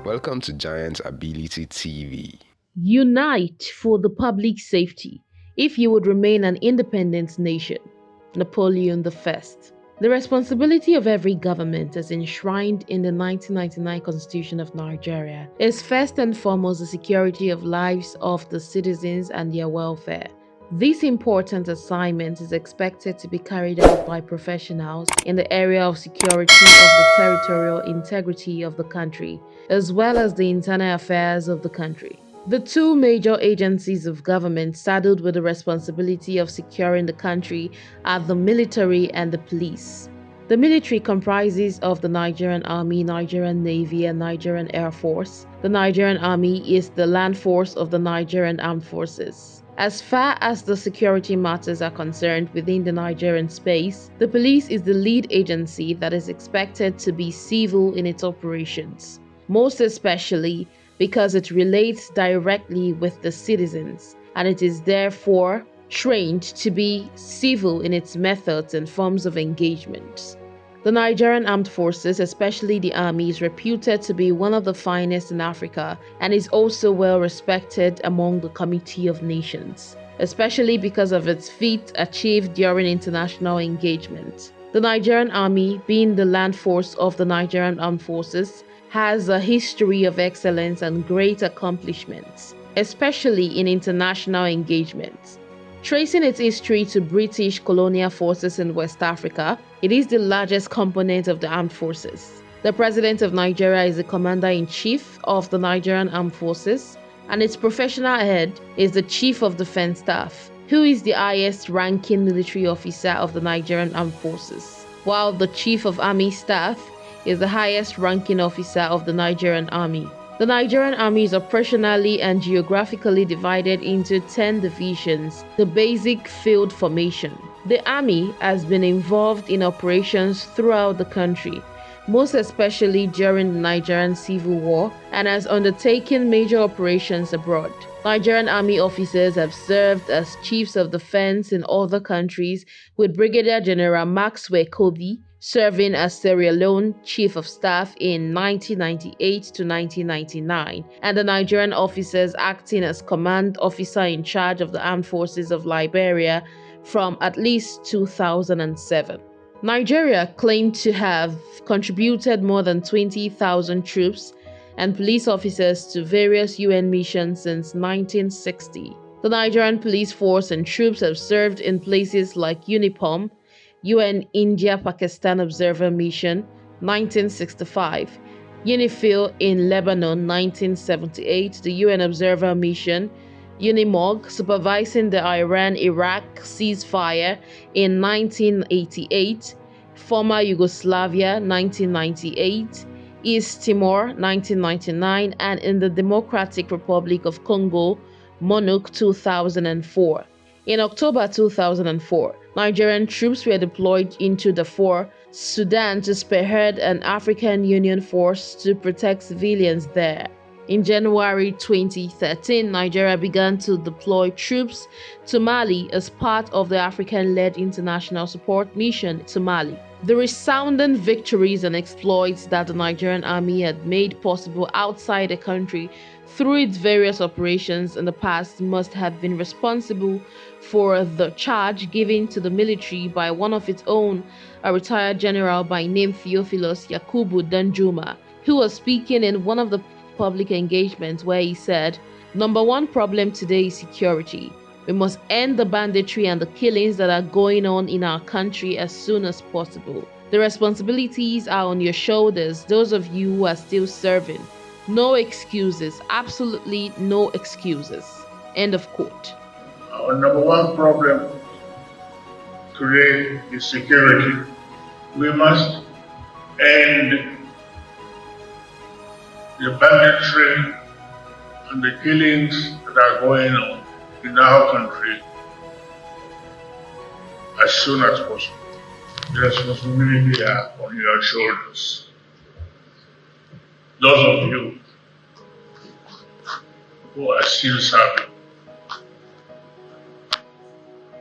Welcome to Giant Ability TV. Unite for the public safety if you would remain an independent nation. Napoleon I. The responsibility of every government, as enshrined in the 1999 Constitution of Nigeria, is first and foremost the security of lives of the citizens and their welfare. This important assignment is expected to be carried out by professionals in the area of security of the territorial integrity of the country, as well as the internal affairs of the country. The two major agencies of government saddled with the responsibility of securing the country are the military and the police. The military comprises of the Nigerian Army, Nigerian Navy, and Nigerian Air Force. The Nigerian Army is the land force of the Nigerian Armed Forces. As far as the security matters are concerned within the Nigerian space, the police is the lead agency that is expected to be civil in its operations, most especially because it relates directly with the citizens, and it is therefore trained to be civil in its methods and forms of engagement. The Nigerian Armed Forces, especially the Army, is reputed to be one of the finest in Africa and is also well respected among the Committee of Nations, especially because of its feats achieved during international engagement. The Nigerian Army, being the land force of the Nigerian Armed Forces, has a history of excellence and great accomplishments, especially in international engagements. Tracing its history to British colonial forces in West Africa, it is the largest component of the armed forces. The President of Nigeria is the Commander-in-Chief of the Nigerian Armed Forces, and its professional head is the Chief of Defense Staff, who is the highest-ranking military officer of the Nigerian Armed Forces, while the Chief of Army Staff is the highest-ranking officer of the Nigerian Army. The Nigerian Army is operationally and geographically divided into 10 divisions, the basic field formation. The Army has been involved in operations throughout the country, most especially during the Nigerian Civil War, and has undertaken major operations abroad. Nigerian Army officers have served as chiefs of defense in other countries, with Brigadier General Maxwell Kobe serving as Sierra Leone Chief of Staff in 1998 to 1999, and the Nigerian officers acting as Command Officer in charge of the Armed Forces of Liberia from at least 2007. Nigeria claimed to have contributed more than 20,000 troops and police officers to various UN missions since 1960. The Nigerian police force and troops have served in places like UNIPOM, UN India-Pakistan Observer Mission, 1965, UNIFIL in Lebanon, 1978, the UN Observer Mission, UNIMOG, supervising the Iran-Iraq ceasefire in 1988, former Yugoslavia, 1998, East Timor, 1999, and in the Democratic Republic of Congo, MONUC, 2004. In October 2004, Nigerian troops were deployed into Darfur, Sudan to spearhead an African Union force to protect civilians there. In January 2013, Nigeria began to deploy troops to Mali as part of the African-led international support mission to Mali. The resounding victories and exploits that the Nigerian Army had made possible outside the country through its various operations in the past must have been responsible for the charge given to the military by one of its own, a retired general by name Theophilus Yakubu Danjuma, who was speaking in one of the public engagements where he said, "Number one problem today is security. We must end the banditry and the killings that are going on in our country as soon as possible. The responsibilities are on your shoulders, those of you who are still serving. No excuses, absolutely no excuses." End of quote. Our number one problem today is security. We must end the banditry and the killings that are going on in our country as soon as possible. The responsibility are on your shoulders. Those of you who are still serving.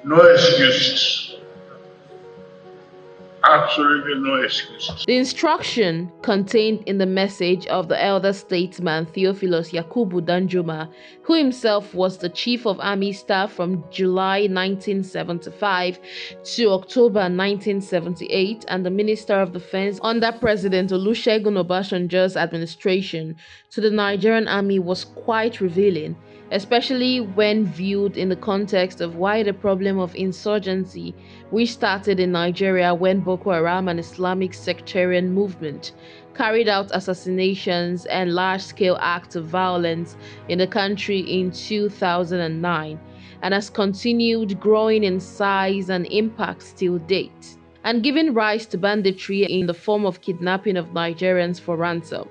No excuses. Act absolutely no excuses. The instruction contained in the message of the elder statesman Theophilus Yakubu Danjuma, who himself was the Chief of Army Staff from July 1975 to October 1978 and the Minister of Defense under President Olusegun Obasanjo's administration to the Nigerian Army was quite revealing, especially when viewed in the context of why the problem of insurgency, which started in Nigeria when Boko Haram and Islamic sectarian movement carried out assassinations and large-scale acts of violence in the country in 2009 and has continued growing in size and impact till date, and giving rise to banditry in the form of kidnapping of Nigerians for ransom.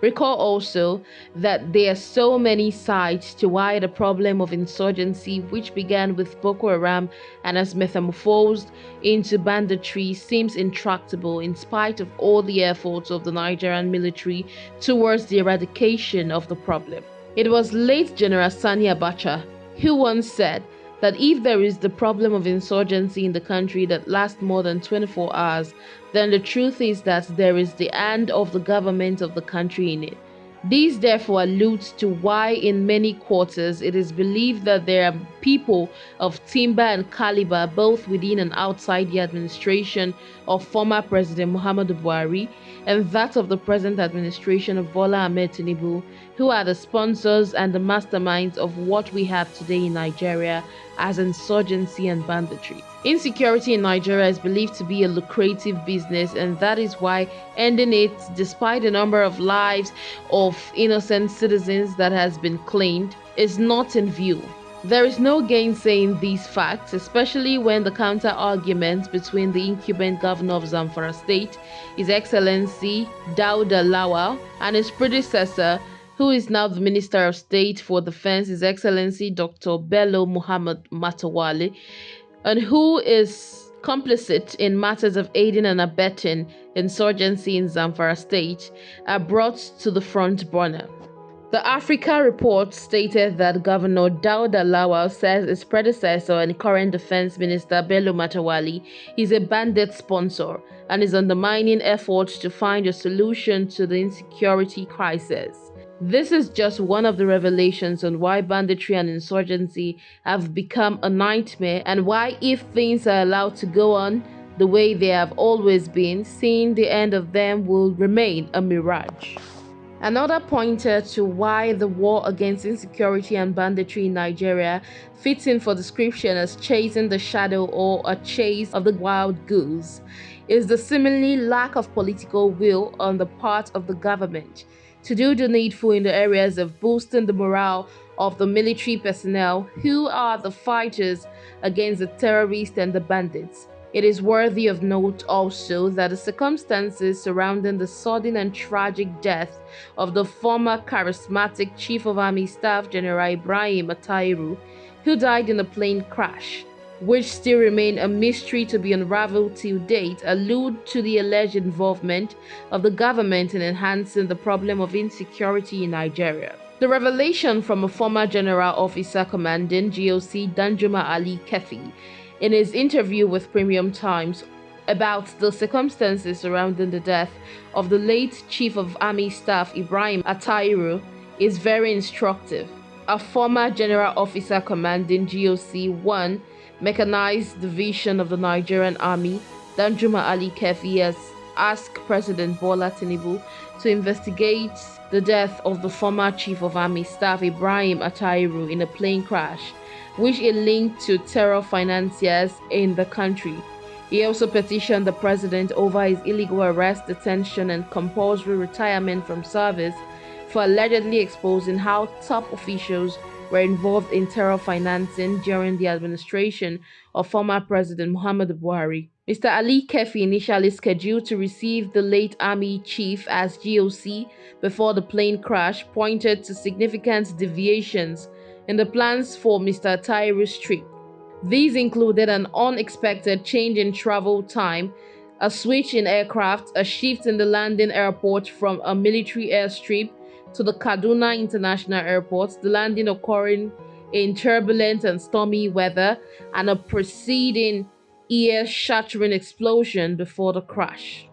Recall also that there are so many sides to why the problem of insurgency, which began with Boko Haram and has metamorphosed into banditry, seems intractable in spite of all the efforts of the Nigerian military towards the eradication of the problem. It was late General Sani Abacha who once said that if there is the problem of insurgency in the country that lasts more than 24 hours, then the truth is that there is the hand of the government of the country in it. This therefore alludes to why in many quarters it is believed that there are people of timber and caliber both within and outside the administration of former President Muhammadu Buhari and that of the present administration of Bola Ahmed Tinubu, who are the sponsors and the masterminds of what we have today in Nigeria as insurgency and banditry. Insecurity in Nigeria is believed to be a lucrative business, and that is why ending it, despite the number of lives of innocent citizens that has been claimed, is not in view. There is no gainsaying these facts, especially when the counter-argument between the incumbent governor of Zamfara State, His Excellency Dauda Lawal, and his predecessor, who is now the Minister of State for Defense, His Excellency Dr. Bello Muhammad Matawalle, and who is complicit in matters of aiding and abetting insurgency in Zamfara State, are brought to the front burner. The Africa report stated that Governor Dauda Lawal says his predecessor and current Defense Minister Bello Matawalle is a bandit sponsor and is undermining efforts to find a solution to the insecurity crisis. This is just one of the revelations on why banditry and insurgency have become a nightmare and why, if things are allowed to go on the way they have always been, seeing the end of them will remain a mirage. Another pointer to why the war against insecurity and banditry in Nigeria fits in for description as chasing the shadow or a chase of the wild goose is the seemingly lack of political will on the part of the government to do the needful in the areas of boosting the morale of the military personnel who are the fighters against the terrorists and the bandits. It is worthy of note also that the circumstances surrounding the sudden and tragic death of the former charismatic Chief of Army Staff General Ibrahim Attahiru, who died in a plane crash, which still remain a mystery to be unraveled till date, allude to the alleged involvement of the government in enhancing the problem of insecurity in Nigeria. The revelation from a former general officer commanding GOC Danjuma Ali Kefi in his interview with Premium Times about the circumstances surrounding the death of the late Chief of Army Staff Ibrahim Attahiru is very instructive. A former general officer commanding GOC 1 Mechanized Division of the Nigerian Army, Danjuma Ali Kefi, has asked President Bola Tinubu to investigate the death of the former Chief of Army Staff Ibrahim Attahiru in a plane crash, which is linked to terror financiers in the country. He also petitioned the president over his illegal arrest, detention, and compulsory retirement from service for allegedly exposing how top officials were involved in terror financing during the administration of former President Muhammadu Buhari. Mr. Ali Kefi, initially scheduled to receive the late Army Chief as GOC before the plane crash, pointed to significant deviations in the plans for Mr. Attahiru's trip. These included an unexpected change in travel time, a switch in aircraft, a shift in the landing airport from a military airstrip to the Kaduna International Airport, the landing occurring in turbulent and stormy weather, and a proceeding ear-shattering explosion before the crash.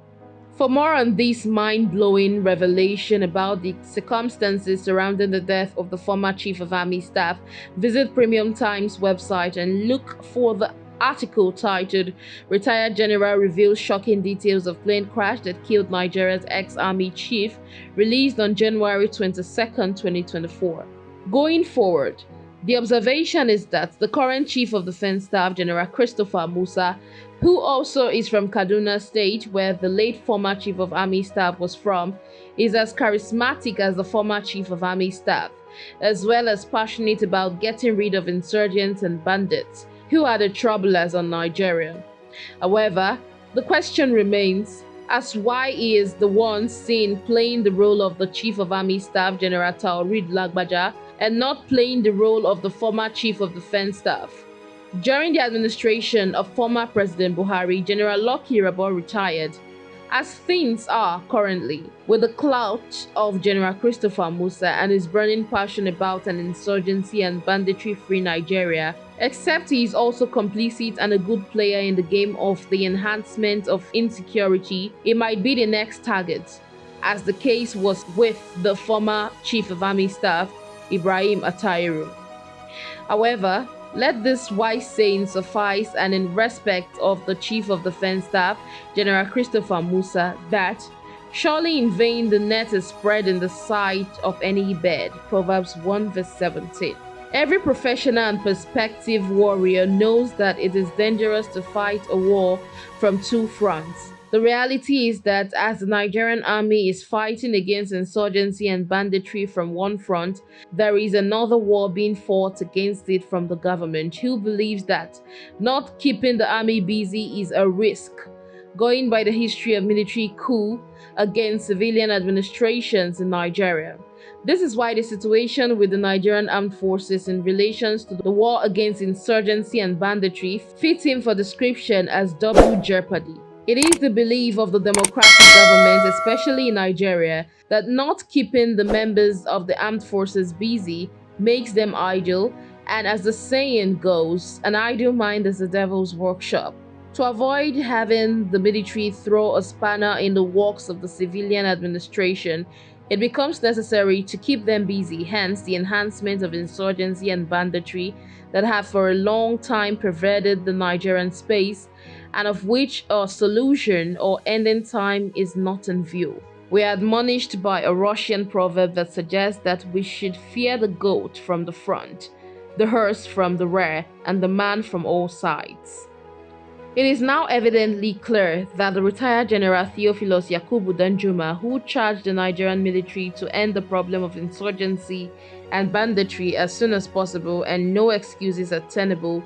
For more on this mind-blowing revelation about the circumstances surrounding the death of the former Chief of Army Staff, visit Premium Times website and look for the article titled "Retired General Reveals Shocking Details of Plane Crash That Killed Nigeria's Ex-Army Chief," released on January 22nd, 2024. Going forward, the observation is that the current Chief of Defense Staff, General Christopher Musa, who also is from Kaduna State, where the late former Chief of Army Staff was from, is as charismatic as the former Chief of Army Staff, as well as passionate about getting rid of insurgents and bandits, who are the troublers on Nigeria. However, the question remains as why he is the one seen playing the role of the Chief of Army Staff, General Taoreed Lagbaja, and not playing the role of the former Chief of Defense Staff. During the administration of former President Buhari, General Lucky Irabor retired. As things are currently, with the clout of General Christopher Musa and his burning passion about an insurgency and banditry-free Nigeria, except he is also complicit and a good player in the game of the enhancement of insecurity, he might be the next target, as the case was with the former Chief of Army Staff, Ibrahim Attahiru. However, let this wise saying suffice, and in respect of the Chief of Defense Staff, General Christopher Musa, that surely in vain the net is spread in the sight of any bird. Proverbs 1 verse 17. Every professional and prospective warrior knows that it is dangerous to fight a war from two fronts. The reality is that as the Nigerian Army is fighting against insurgency and banditry from one front, there is another war being fought against it from the government, who believes that not keeping the army busy is a risk. Going by the history of military coup against civilian administrations in Nigeria. This is why the situation with the Nigerian armed forces in relation to the war against insurgency and banditry fits in for description as double jeopardy. It is the belief of the democratic government, especially in Nigeria, that not keeping the members of the armed forces busy makes them idle, and as the saying goes, an idle mind is the devil's workshop. To avoid having the military throw a spanner in the works of the civilian administration, it becomes necessary to keep them busy, hence the enhancement of insurgency and banditry that have for a long time pervaded the Nigerian space, and of which a solution or ending time is not in view. We are admonished by a Russian proverb that suggests that we should fear the goat from the front, the horse from the rear, and the man from all sides. It is now evidently clear that the retired General Theophilus Yakubu Danjuma, who charged the Nigerian military to end the problem of insurgency and banditry as soon as possible and no excuses are tenable,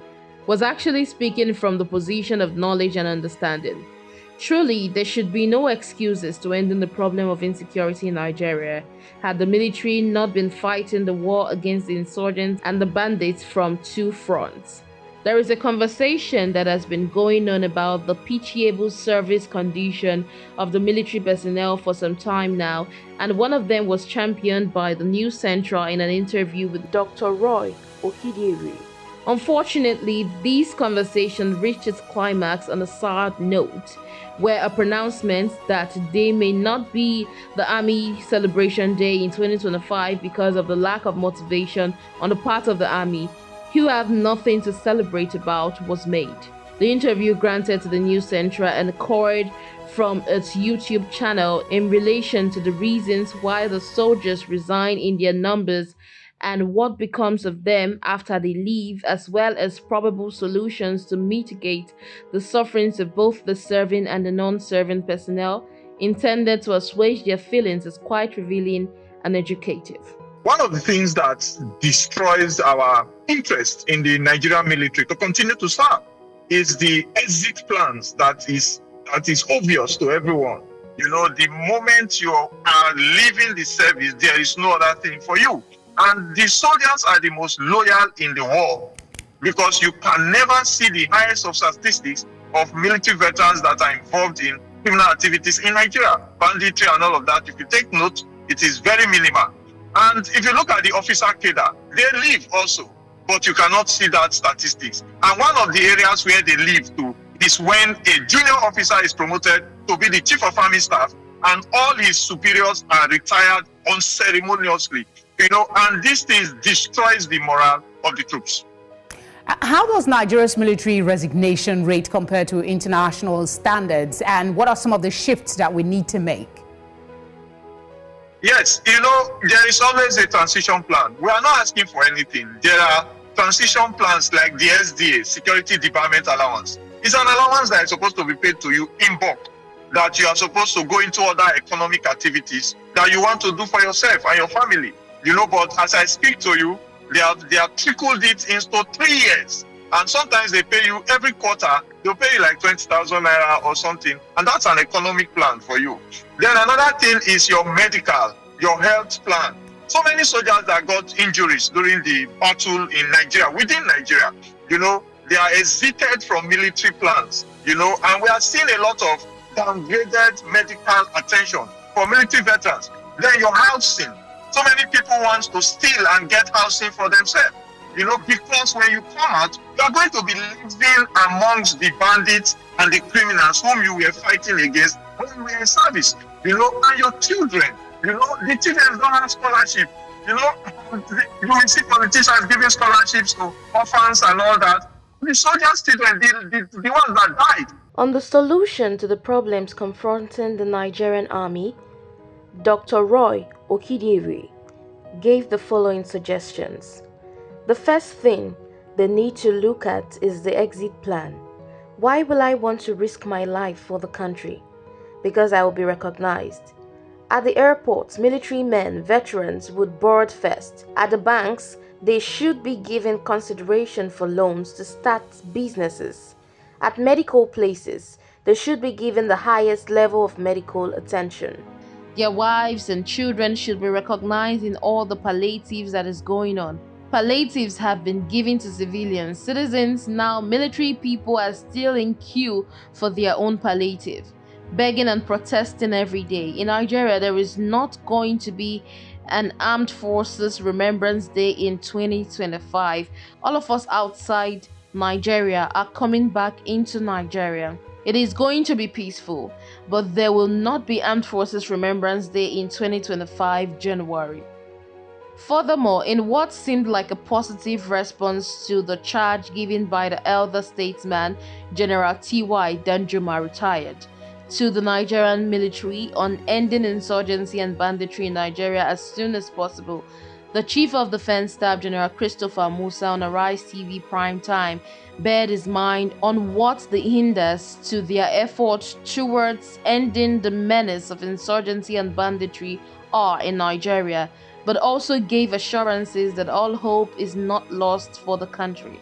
was actually speaking from the position of knowledge and understanding. Truly, there should be no excuses to ending the problem of insecurity in Nigeria had the military not been fighting the war against the insurgents and the bandits from two fronts. There is a conversation that has been going on about the pitiable service condition of the military personnel for some time now, and one of them was championed by the News Central in an interview with Dr. Roy Okidiri. Unfortunately, this conversation reached its climax on a sad note, where a pronouncement that they may not be the Army Celebration Day in 2025 because of the lack of motivation on the part of the Army, who have nothing to celebrate about, was made. The interview granted to the News Central and recorded from its YouTube channel in relation to the reasons why the soldiers resign in their numbers and what becomes of them after they leave, as well as probable solutions to mitigate the sufferings of both the serving and the non-serving personnel, intended to assuage their feelings, is quite revealing and educative. One of the things that destroys our interest in the Nigerian military to continue to serve is the exit plans that is obvious to everyone. You know, the moment you are leaving the service, there is no other thing for you. And the soldiers are the most loyal in the war, because you can never see the highest of statistics of military veterans that are involved in criminal activities in Nigeria, banditry and all of that. If you take note, it is very minimal. And if you look at the officer cadre, they leave also, but you cannot see that statistics. And one of the areas where they leave to is when a junior officer is promoted to be the chief of army staff and all his superiors are retired unceremoniously. And these things destroys the morale of the troops. How does Nigeria's military resignation rate compare to international standards, and what are some of the shifts that we need to make? Yes, there is always a transition plan. We are not asking for anything. There are transition plans like the SDA, Security Department Allowance. It's an allowance that is supposed to be paid to you in bulk, that you are supposed to go into other economic activities that you want to do for yourself and your family. But as I speak to you, they have trickled it into 3 years. And sometimes they pay you every quarter, they'll pay you like 20,000 naira or something. And that's an economic plan for you. Then another thing is your medical, your health plan. So many soldiers that got injuries during the battle in Nigeria, within Nigeria, they are exited from military plans, and we are seeing a lot of downgraded medical attention for military veterans. Then your housing. So many people want to steal and get housing for themselves, because when you come out, you are going to be living amongst the bandits and the criminals whom you were fighting against when you were in service, and your children, the children don't have scholarship, you will see politicians giving scholarships to orphans and all that. The soldiers' children, the ones that died. On the solution to the problems confronting the Nigerian Army, Dr. Roy Okidiri gave the following suggestions. The first thing they need to look at is the exit plan. Why will I want to risk my life for the country? Because I will be recognized. At the airports, military men, veterans would board first. At the banks, they should be given consideration for loans to start businesses. At medical places, they should be given the highest level of medical attention. Their wives and children should be recognized in all the palliatives that is going on. Palliatives have been given to civilians. Citizens, now military people, are still in queue for their own palliative, begging and protesting every day. In Nigeria, there is not going to be an Armed Forces Remembrance Day in 2025. All of us outside Nigeria are coming back into Nigeria. It is going to be peaceful, but there will not be Armed Forces Remembrance Day in 2025 January. Furthermore, in what seemed like a positive response to the charge given by the elder statesman, General TY Danjuma, retired, to the Nigerian military on ending insurgency and banditry in Nigeria as soon as possible, the Chief of Defense Staff, General Christopher Musa, on Arise TV Prime Time, bared his mind on what the hinders to their efforts towards ending the menace of insurgency and banditry are in Nigeria, but also gave assurances that all hope is not lost for the country.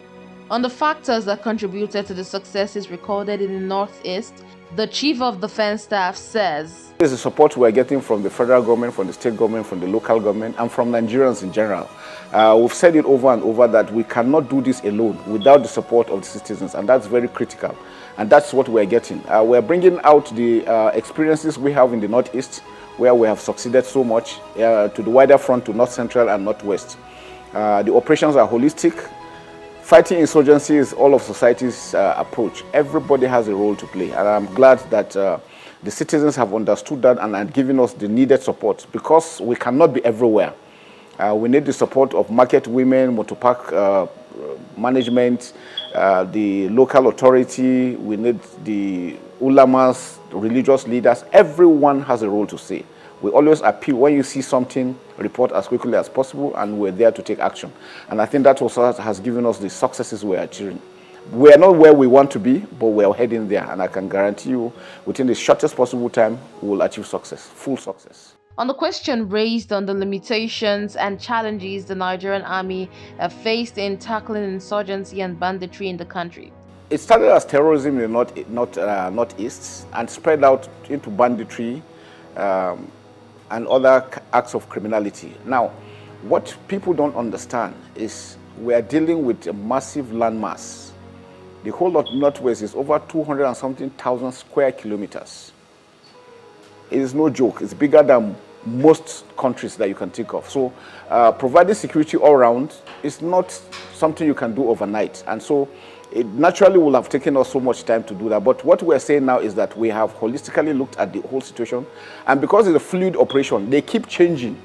On the factors that contributed to the successes recorded in the Northeast, the Chief of Defense Staff says, "This is the support we're getting from the federal government, from the state government, from the local government, and from Nigerians in general. We've said it over and over that we cannot do this alone without the support of the citizens, and that's very critical. And that's what we're getting. We're bringing out the experiences we have in the Northeast, where we have succeeded so much, to the wider front, to North Central and Northwest. The operations are holistic. Fighting insurgency is all of society's approach. Everybody has a role to play, and I'm glad that the citizens have understood that and are giving us the needed support, because we cannot be everywhere. We need the support of market women, motor park management, the local authority. We need the ulamas, religious leaders. Everyone has a role to say. We always appeal when you see something, report as quickly as possible, and we're there to take action. And I think that also has given us the successes we're achieving. We are not where we want to be, but we're heading there. And I can guarantee you, within the shortest possible time, we will achieve success, full success. On the question raised on the limitations and challenges the Nigerian Army have faced in tackling insurgency and banditry in the country. It started as terrorism in the Northeast and spread out into banditry and other acts of criminality. Now, what people don't understand is we are dealing with a massive landmass. The whole of Northwest is over 200 and something thousand square kilometers. It is no joke. It's bigger than most countries that you can think of. So providing security all around is not something you can do overnight. And so It naturally will have taken us so much time to do that. But what we're saying now is that we have holistically looked at the whole situation. And because it's a fluid operation, they keep changing.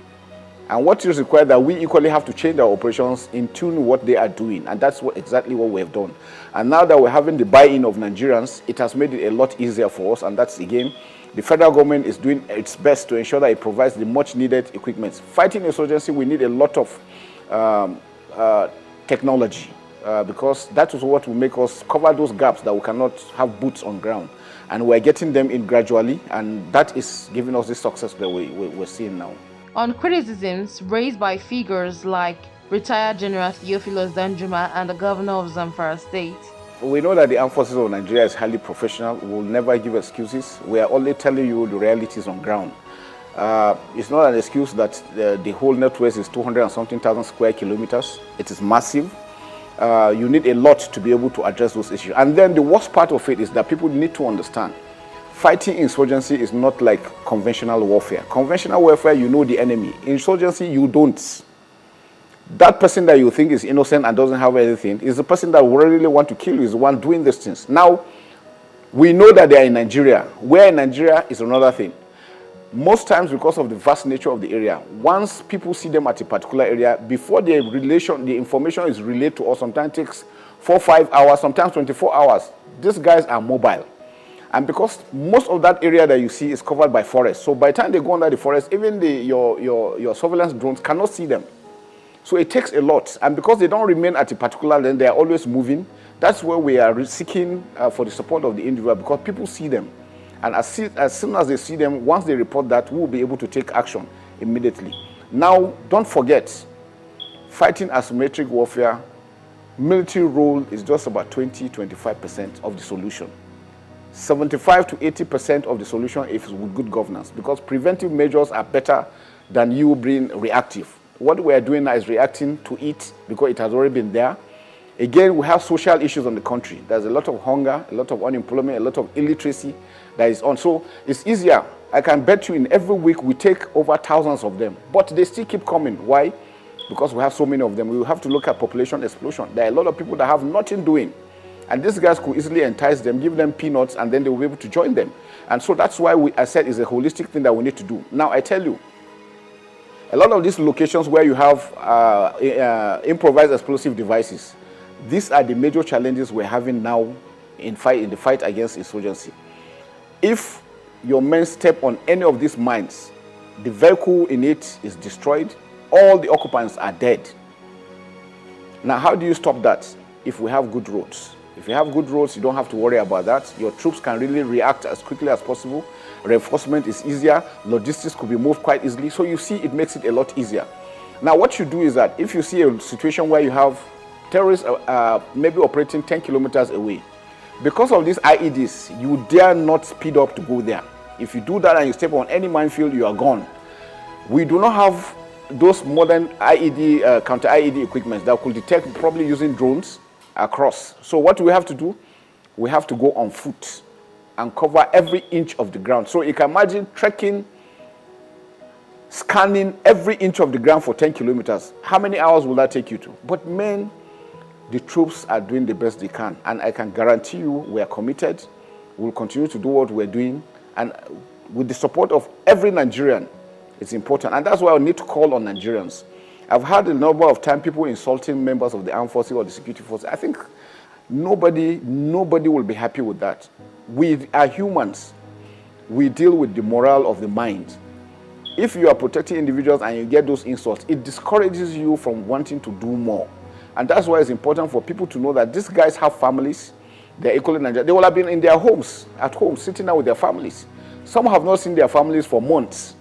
And what is required that we equally have to change our operations in tune with what they are doing. And that's exactly what we have done. And now that we're having the buy-in of Nigerians, it has made it a lot easier for us. And that's, again, the federal government is doing its best to ensure that it provides the much-needed equipment. Fighting insurgency, we need a lot of technology. Because that is what will make us cover those gaps that we cannot have boots on ground. And we're getting them in gradually, and that is giving us the success that we're seeing now. On criticisms raised by figures like retired General Theophilus Danjuma and the governor of Zamfara State. We know that the armed forces of Nigeria is highly professional. We will never give excuses. We are only telling you the realities on ground. It's not an excuse that the whole network is 200 and something thousand square kilometers. It is massive. You need a lot to be able to address those issues. And then the worst part of it is that people need to understand fighting insurgency is not like conventional warfare. Conventional warfare, you know the enemy. Insurgency, you don't. That person that you think is innocent and doesn't have anything is the person that really want to kill you, is the one doing these things. Now, we know that they are in Nigeria. Where in Nigeria is another thing. Most times, because of the vast nature of the area, once people see them at a particular area, before the information is relayed to us, sometimes it takes 4 or 5 hours, sometimes 24 hours. These guys are mobile. And because most of that area that you see is covered by forest, so by the time they go under the forest, even your surveillance drones cannot see them. So it takes a lot. And because they don't remain at a particular lane, they are always moving. That's where we are seeking for the support of the individual, because people see them. And as soon as they see them, once they report that, we will be able to take action immediately. Now, don't forget, fighting asymmetric warfare, military role is just about 20-25% of the solution. 75 to 80% of the solution is with good governance, because preventive measures are better than you being reactive. What we are doing now is reacting to it because it has already been there. Again, we have social issues on the country. There's a lot of hunger, a lot of unemployment, a lot of illiteracy that is on. So it's easier. I can bet you in every week we take over thousands of them, but they still keep coming. Why? Because we have so many of them. We will have to look at population explosion. There are a lot of people that have nothing doing. And these guys could easily entice them, give them peanuts, and then they will be able to join them. And so that's why I said it's a holistic thing that we need to do. Now, I tell you, a lot of these locations where you have improvised explosive devices, these are the major challenges we're having now in the fight against insurgency. If your men step on any of these mines, the vehicle in it is destroyed, all the occupants are dead. Now, how do you stop that? If we have good roads. If you have good roads, you don't have to worry about that. Your troops can really react as quickly as possible. Reinforcement is easier. Logistics could be moved quite easily. So you see, it makes it a lot easier. Now, what you do is that if you see a situation where you have terrorists maybe operating 10 kilometers away, because of these IEDs, you dare not speed up to go there. If you do that and you step on any minefield, you are gone. We do not have those modern IED, counter-IED equipment that could detect, probably using drones across. So what do we have to do? We have to go on foot and cover every inch of the ground. So you can imagine trekking, scanning every inch of the ground for 10 kilometers. How many hours will that take you to? But men, the troops are doing the best they can. And I can guarantee you we are committed. We'll continue to do what we're doing. And with the support of every Nigerian, it's important. And that's why I need to call on Nigerians. I've had a number of times people insulting members of the armed forces or the security forces. I think nobody will be happy with that. We are humans. We deal with the morale of the mind. If you are protecting individuals and you get those insults, it discourages you from wanting to do more. And that's why it's important for people to know that these guys have families. They're equally Nigerian. They will have been in their homes, at home, sitting down with their families. Some have not seen their families for months.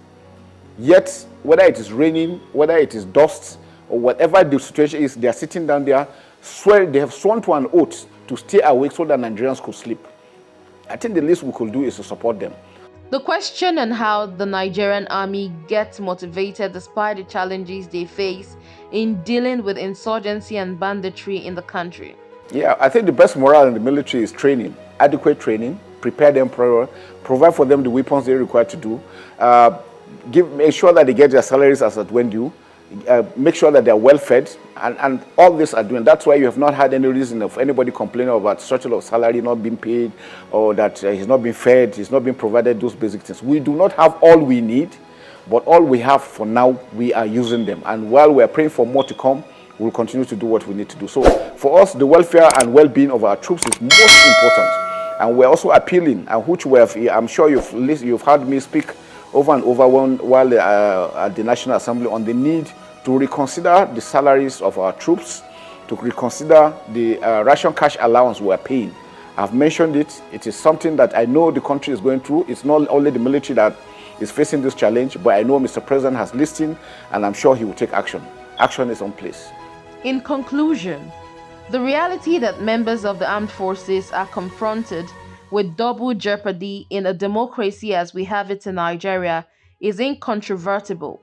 Yet, whether it is raining, whether it is dust, or whatever the situation is, they are sitting down there, they have sworn to an oath to stay awake so that Nigerians could sleep. I think the least we could do is to support them. The question on how the Nigerian Army gets motivated despite the challenges they face in dealing with insurgency and banditry in the country. Yeah, I think the best morale in the military is training, adequate training, prepare them provide for them the weapons they require to do, make sure that they get their salaries as at when due, make sure that they're well fed, and all this are doing. That's why you have not had any reason of anybody complaining about structure of salary not being paid, or that he's not being fed, he's not being provided those basic things. We do not have all we need, but all we have for now, we are using them. And while we're praying for more to come, we'll continue to do what we need to do. So for us, the welfare and well-being of our troops is most important. And we're also appealing, and which we have, I'm sure you've heard me speak over and over while at the National Assembly on the need to reconsider the salaries of our troops, to reconsider the ration cash allowance we're paying. I've mentioned it. It is something that I know the country is going through. It's not only the military that is facing this challenge, but I know Mr. President has listened, and I'm sure he will take action. Action is on place. In conclusion, the reality that members of the armed forces are confronted with double jeopardy in a democracy as we have it in Nigeria is incontrovertible.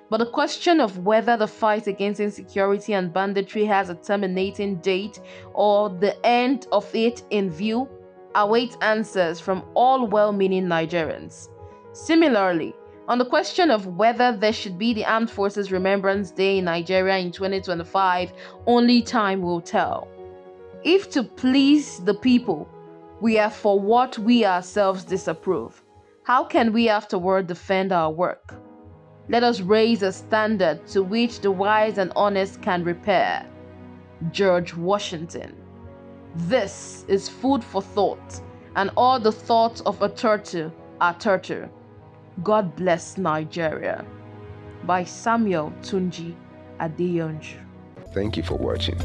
But the question of whether the fight against insecurity and banditry has a terminating date or the end of it in view awaits answers from all well-meaning Nigerians. Similarly, on the question of whether there should be the Armed Forces Remembrance Day in Nigeria in 2025, only time will tell. If to please the people, we are for what we ourselves disapprove, how can we afterward defend our work? Let us raise a standard to which the wise and honest can repair. George Washington. This is food for thought, and all the thoughts of a turtle are turtle. God bless Nigeria. By Samuel Tunji Adeyonju. Thank you for watching.